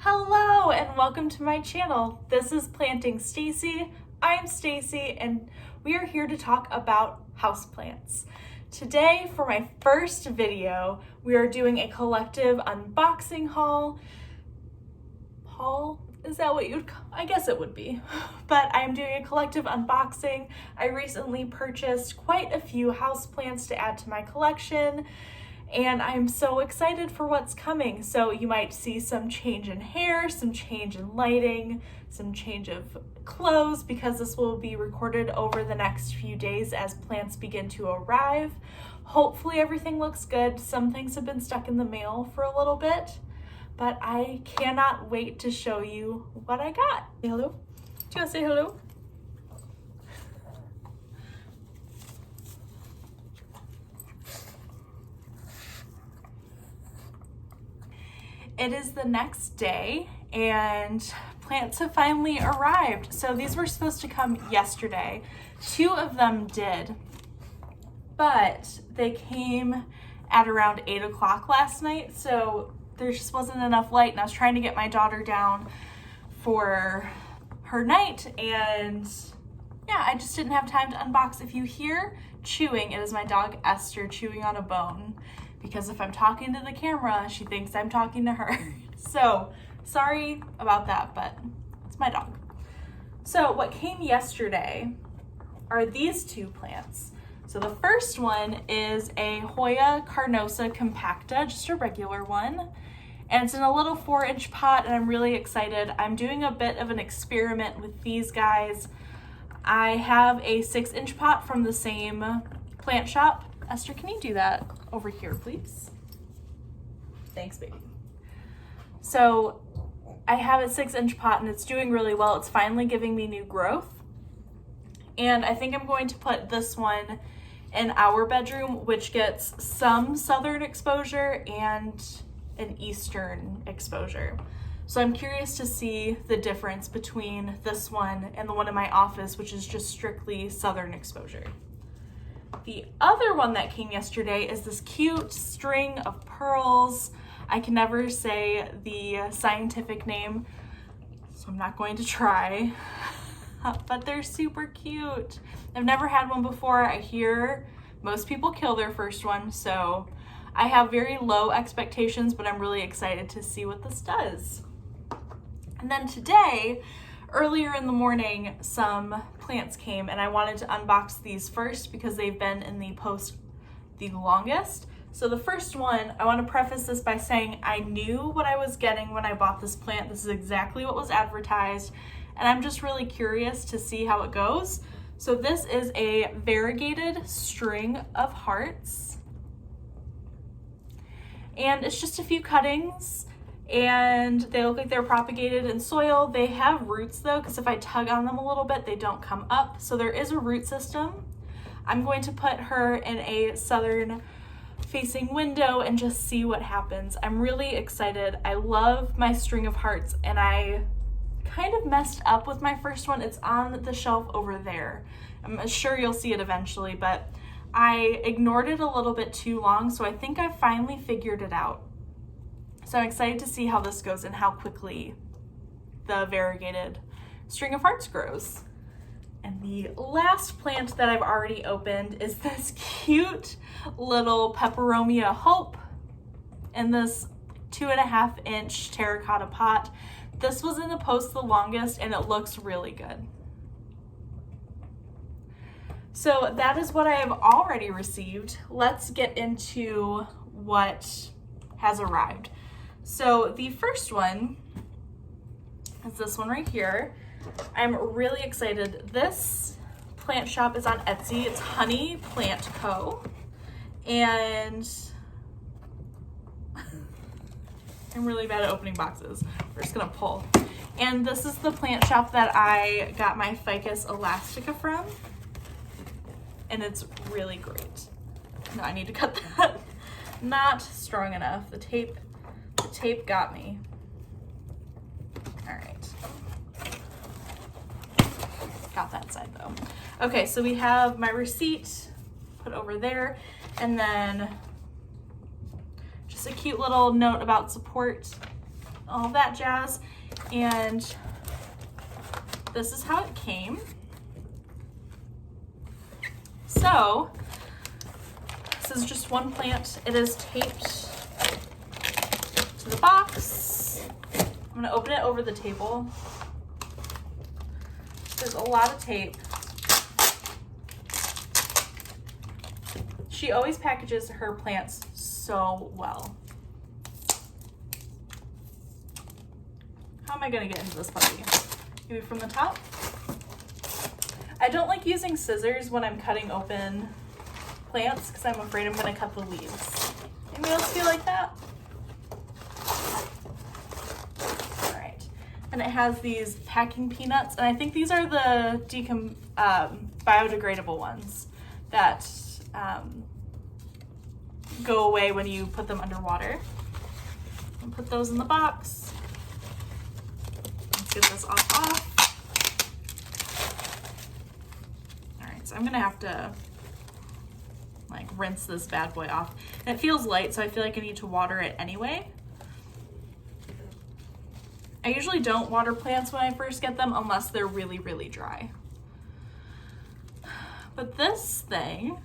Hello and welcome to my channel. This is Planting Stacy. I'm Stacy and we are here to talk about houseplants. Today for my first video, we are doing a collective unboxing haul. Is that what you'd call? I guess it would be. But I'm doing a collective unboxing. I recently purchased quite a few houseplants to add to my collection, and I'm so excited for what's coming. So you might see some change in hair, some change in lighting, some change of clothes, because this will be recorded over the next few days as plants begin to arrive. Hopefully everything looks good. Some things have been stuck in the mail for a little bit, but I cannot wait to show you what I got. Say hello? Do you want to say hello? It is the next day and plants have finally arrived. So these were supposed to come yesterday. 2 of them did, but they came at around 8 o'clock last night. So there just wasn't enough light, and I was trying to get my daughter down for her night, and yeah, I just didn't have time to unbox. If you hear chewing, it is my dog Esther chewing on a bone, because if I'm talking to the camera, she thinks I'm talking to her. So sorry about that, but it's my dog. So what came yesterday are these 2 plants. So the first one is a Hoya carnosa compacta, just a regular one. And it's in a little 4-inch pot, and I'm really excited. I'm doing a bit of an experiment with these guys. I have a 6-inch pot from the same plant shop. Esther, can you do that over here, please? Thanks, baby. So I have a 6-inch pot and it's doing really well. It's finally giving me new growth. And I think I'm going to put this one in our bedroom, which gets some southern exposure and an eastern exposure. So I'm curious to see the difference between this one and the one in my office, which is just strictly southern exposure. The other one that came yesterday is this cute string of pearls. I can never say the scientific name, so I'm not going to try, but they're super cute. I've never had one before. I hear most people kill their first one, so I have very low expectations, but I'm really excited to see what this does. And then today, earlier in the morning, some plants came, and I wanted to unbox these first because they've been in the post the longest. So the first one, I want to preface this by saying I knew what I was getting when I bought this plant. This is exactly what was advertised, and I'm just really curious to see how it goes. So this is a variegated string of hearts, and it's just a few cuttings, and they look like they're propagated in soil. They have roots though, because if I tug on them a little bit, they don't come up. So there is a root system. I'm going to put her in a southern facing window and just see what happens. I'm really excited. I love my string of hearts, and I kind of messed up with my first one. It's on the shelf over there. I'm sure you'll see it eventually, but I ignored it a little bit too long, so I think I finally figured it out. So I'm excited to see how this goes and how quickly the variegated string of hearts grows. And the last plant that I've already opened is this cute little Peperomia Hope in this 2.5-inch terracotta pot. This was in the post the longest, and it looks really good. So that is what I have already received. Let's get into what has arrived. So the first one is this one right here. I'm really excited. This plant shop is on Etsy. It's Honey Plant Co. And I'm really bad at opening boxes. We're just gonna pull. And this is the plant shop that I got my Ficus elastica from. And it's really great. No, I need to cut that. Not strong enough. The tape got me. All right. Got that side though. Okay, so we have my receipt put over there, and then just a cute little note about support all that jazz. And this is how it came. So this is just one plant. It is taped to the box. I'm gonna open it over the table. There's a lot of tape. She always packages her plants so well. How am I gonna get into this puppy? Maybe from the top? I don't like using scissors when I'm cutting open plants because I'm afraid I'm gonna cut the leaves. Anybody else feel like that? All right. And it has these packing peanuts, and I think these are the biodegradable ones that go away when you put them underwater. And put those in the box. Let's get this all off. All right, so I'm gonna have to like rinse this bad boy off. And it feels light, so I feel like I need to water it anyway. I usually don't water plants when I first get them unless they're really, really dry. But this thing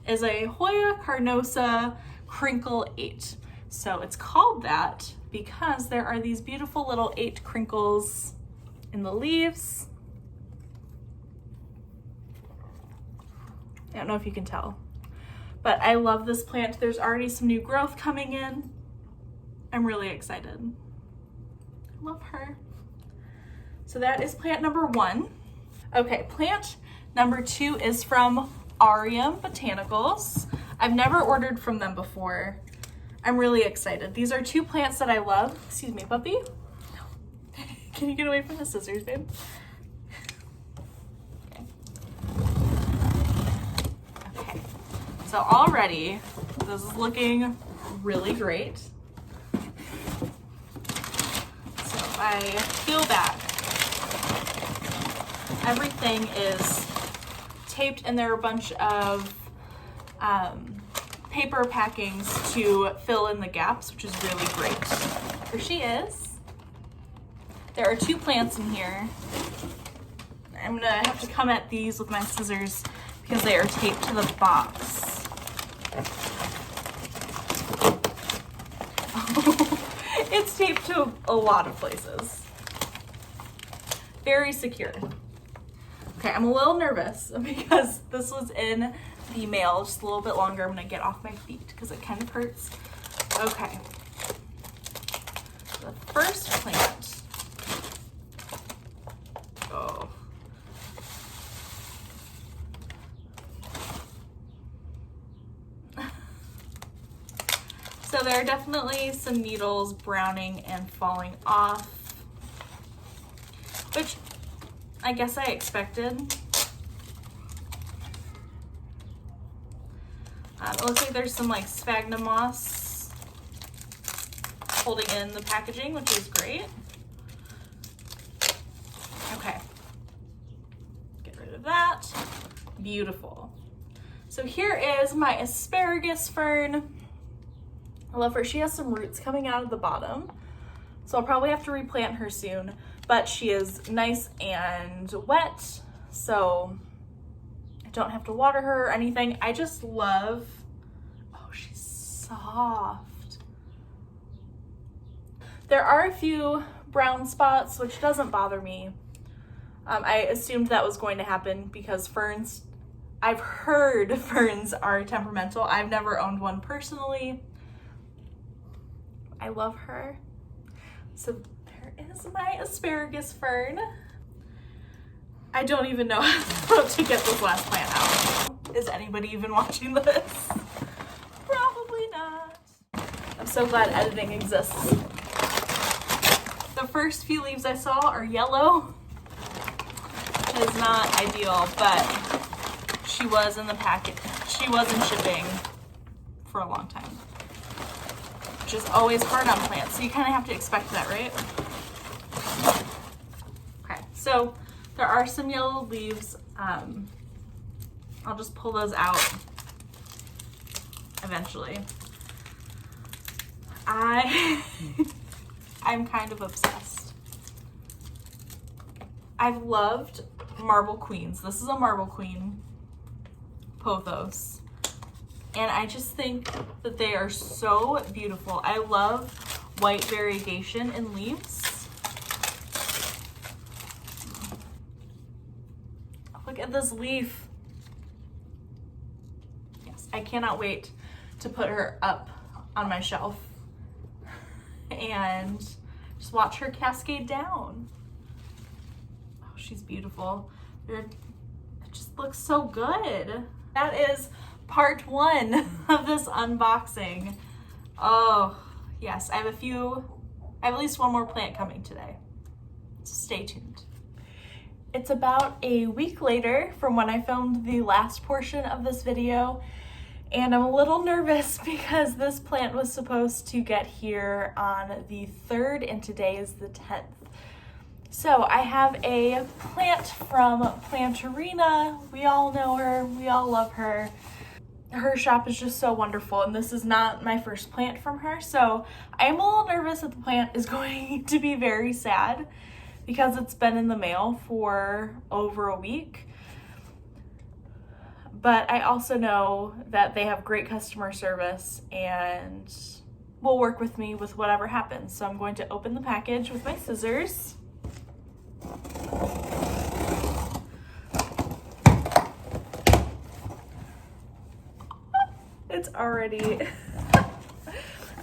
is a Hoya carnosa crinkle 8. So it's called that because there are these beautiful little 8 crinkles in the leaves. I don't know if you can tell, but I love this plant. There's already some new growth coming in. I'm really excited. I love her. So that is plant number 1. Okay, plant number 2 is from Arium Botanicals. I've never ordered from them before. I'm really excited. These are 2 plants that I love. Excuse me, puppy. No. Can you get away from the scissors, babe? Okay. So already, this is looking really great. So if I peel back, everything is taped, and there are a bunch of paper packings to fill in the gaps, which is really great. Here she is. There are 2 plants in here. I'm gonna have to come at these with my scissors because they are taped to the box. It's taped to a lot of places. Very secure. Okay, I'm a little nervous because this was in the mail just a little bit longer. I'm gonna get off my feet because it kind of hurts. Okay. The first plant. Oh. So there are definitely some needles browning and falling off, which I guess I expected. It looks like there's some like sphagnum moss holding in the packaging, which is great. Okay, get rid of that. Beautiful. So here is my asparagus fern. I love her. She has some roots coming out of the bottom, so I'll probably have to replant her soon, but she is nice and wet, so I don't have to water her or anything. I just love, oh, she's soft. There are a few brown spots, which doesn't bother me. I assumed that was going to happen because ferns, I've heard ferns are temperamental. I've never owned one personally. I love her. So there is my asparagus fern. I don't even know how to get this last plant out. Is anybody even watching this? Probably not. I'm so glad editing exists. The first few leaves I saw are yellow, which is not ideal, but she was in the packet. She was in shipping for a long time, which is always hard on plants, so you kind of have to expect that, right? Okay, so there are some yellow leaves. I'll just pull those out eventually. I'm kind of obsessed. I've loved marble queens. This is a marble queen, pothos. And I just think that they are so beautiful. I love white variegation in leaves. Look at this leaf. Yes, I cannot wait to put her up on my shelf and just watch her cascade down. Oh, she's beautiful. It just looks so good. That is part 1 of this unboxing. Oh, yes, I have at least one more plant coming today. So stay tuned. It's about a week later from when I filmed the last portion of this video, and I'm a little nervous because this plant was supposed to get here on the 3rd and today is the 10th. So I have a plant from Planterina. We all know her, we all love her. Her shop is just so wonderful, and this is not my first plant from her, so I'm a little nervous that the plant is going to be very sad because it's been in the mail for over a week. But I also know that they have great customer service and will work with me with whatever happens. So I'm going to open the package with my scissors. It's already...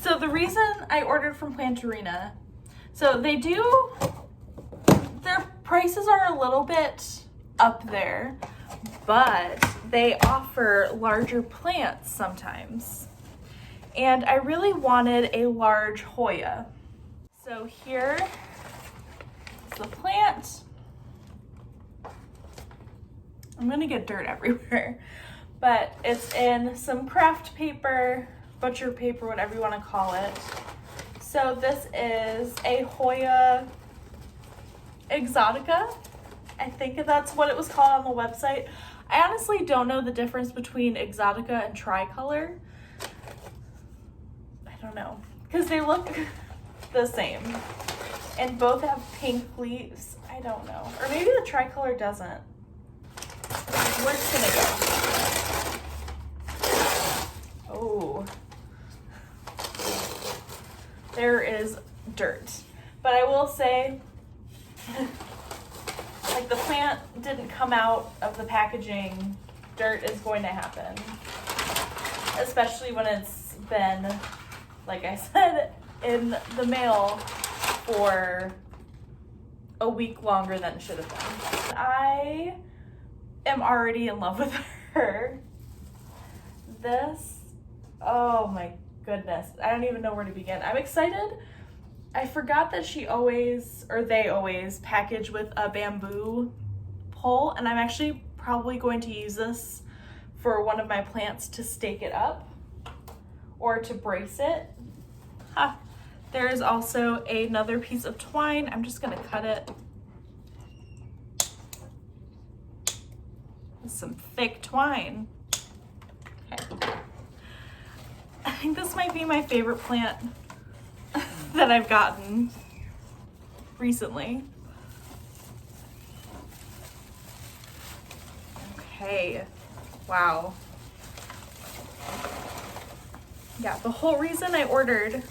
So the reason I ordered from Planterina, so their prices are a little bit up there, but they offer larger plants sometimes. And I really wanted a large Hoya. So here is the plant. I'm gonna get dirt everywhere, but it's in some craft paper, butcher paper, whatever you wanna call it. So this is a Hoya Exotica. I think that's what it was called on the website. I honestly don't know the difference between Exotica and Tricolor. I don't know, because they look the same. And both have pink leaves. I don't know. Or maybe the Tricolor doesn't. Where's it gonna go? Oh. There is dirt. But I will say, like, the plant didn't come out of the packaging, dirt is going to happen. Especially when it's been, like I said, in the mail for a week longer than it should have been. I am already in love with her. This, oh my goodness, I don't even know where to begin. I'm excited. I forgot that they always package with a bamboo pole, and I'm actually probably going to use this for one of my plants to stake it up or to brace it. There is also another piece of twine. I'm just gonna cut it with some thick twine. Okay. I think this might be my favorite plant that I've gotten recently. Okay, wow. Yeah, the whole reason I ordered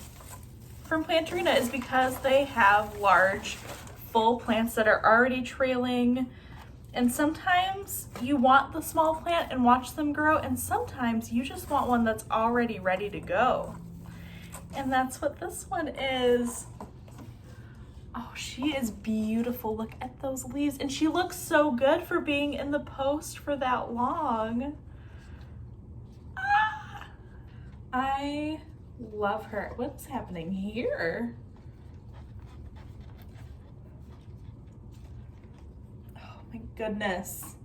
from Planterina is because they have large, full plants that are already trailing. And sometimes you want the small plant and watch them grow, and sometimes you just want one that's already ready to go. And that's what this one is. Oh, she is beautiful. Look at those leaves. And she looks so good for being in the post for that long. Ah! I love her. What's happening here? Oh my goodness.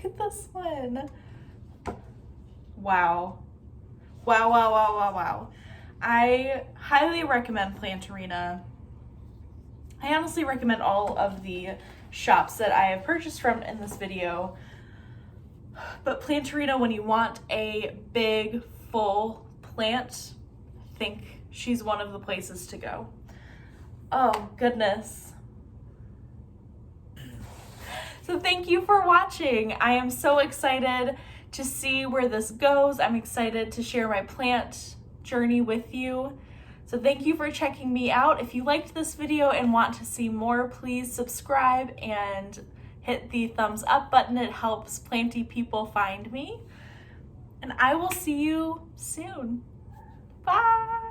Look at this one. Wow. Wow, wow, wow, wow, wow. I highly recommend Planterina. I honestly recommend all of the shops that I have purchased from in this video. But Planterina, when you want a big, full plant, I think she's one of the places to go. Oh, goodness. So thank you for watching. I am so excited to see where this goes. I'm excited to share my plant journey with you. So thank you for checking me out. If you liked this video and want to see more, please subscribe and hit the thumbs up button. It helps planty people find me. And I will see you soon. Bye.